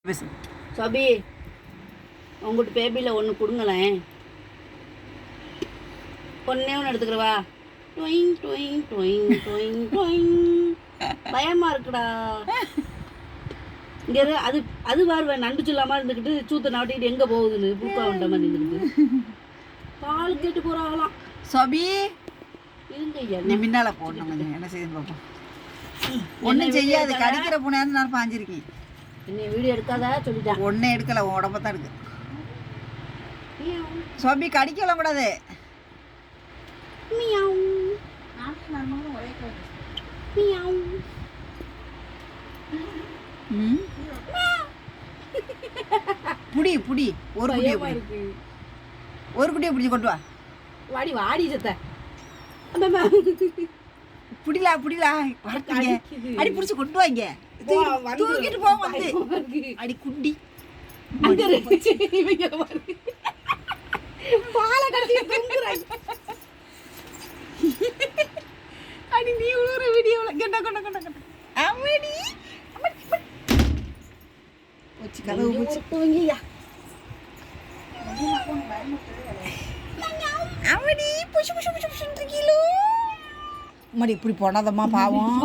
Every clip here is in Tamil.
சபி உங்கள்கிட்ட பேபியில் ஒன்று கொடுங்களேன். ஒன்றே ஒன்று எடுத்துக்கிறவா. டொயிங் டொயிங் டொயிங் டொயிங் டொயிங். பயமாக இருக்குடா. இங்கே அது அது வாருவேன் நண்டு சொல்லாமல் இருந்துக்கிட்டு சூத்தை நாட்டிக்கிட்டு எங்கே போகுதுன்னு பூக்கா வந்த மாதிரி இருந்துக்கிட்டு பால் கேட்டு போகிறாங்களாம். சபி இருங்க ஐயா, நீ முன்னால போடணும். கொஞ்சம் என்ன செய்யுது பார்ப்போம். ஒன்றும் செய்யாது. கடிக்கிற பூனையாவது நான் பாஞ்சிருக்கேன். என்னை வீடியோ எடுக்காத சொல்லிட்டேன். ஒன்றும் எடுக்கலை, உடம்ப தான் இருக்கு. சபி கடிக்கலாம் கூடாது. புடி புடி ஒரு குட்டியை பிடி. ஒரு குட்டியை பிடிச்சி கொண்டு வா. வாடி வாடி சத்த புடிலா புடிலா அடி பிடிச்சி கொண்டு வாங்க. தூக்கிட்டு போக வந்து அடி குண்டி பாலை கட்டி தூங்குறாங்க. அடி நீ உழுவுற வீடியோவில் கெட்ட கொண்ட கொண்ட கொண்ட அம்மடி வச்சு கதவு பூச்சி தூங்கியா அம்மடி புஷு புஷு புஷு புஷுன்னு கிலோ அம்மாடி இப்படி போனாதம்மா பாவம்.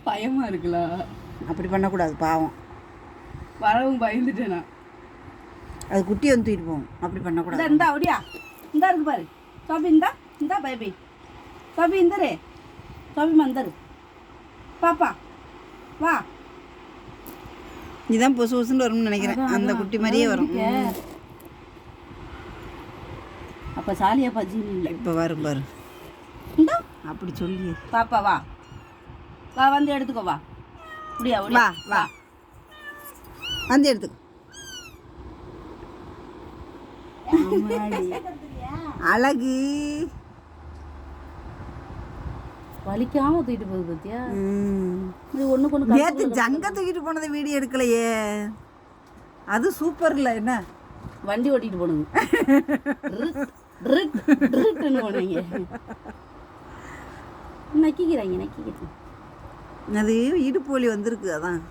பயமா இருக்குல்ல. அப்படி பண்ணக்கூடாது பாவம். வரவும் பயந்துட்டேனா. அது குட்டி வந்து தூக்கிட்டு போகும். அப்படி பண்ணக்கூடாது. இந்தா அப்படியா இந்தா இருக்கு பாரு. சோபி இந்தா இந்தா பேபி. சோபி இந்தரு சோபி மந்தரு பாப்பா வா. இதுதான் பொசு பொசுன்னு வரும்னு நினைக்கிறேன். அந்த குட்டி மாதிரியே வரும். அப்போ சாலியா பஜ்ஜி இல்லை. இப்போ வரும் பாரு. இந்தா அப்படி சொல்லி பாப்பா வா வா வந்து எடுத்துக்கோ வா. அப்படியா வா வா வந்து எடுத்துக்கோ. அழகு வலிக்காம தூக்கிட்டு போகுது பத்தியா. இது ஒண்ணுக்கு ஒண்ணு நேத்து ஜங்க தூக்கிட்டு போனதை வீடியோ எடுக்கலையே. அது சூப்பர் இல்லை என்ன. வண்டி ஓட்டிட்டு போனது போனீங்க. நக்கிக்கிறாங்க நக்கிக்கிறாங்க. அது இடுப்பு வலி வந்திருக்கு அதான்.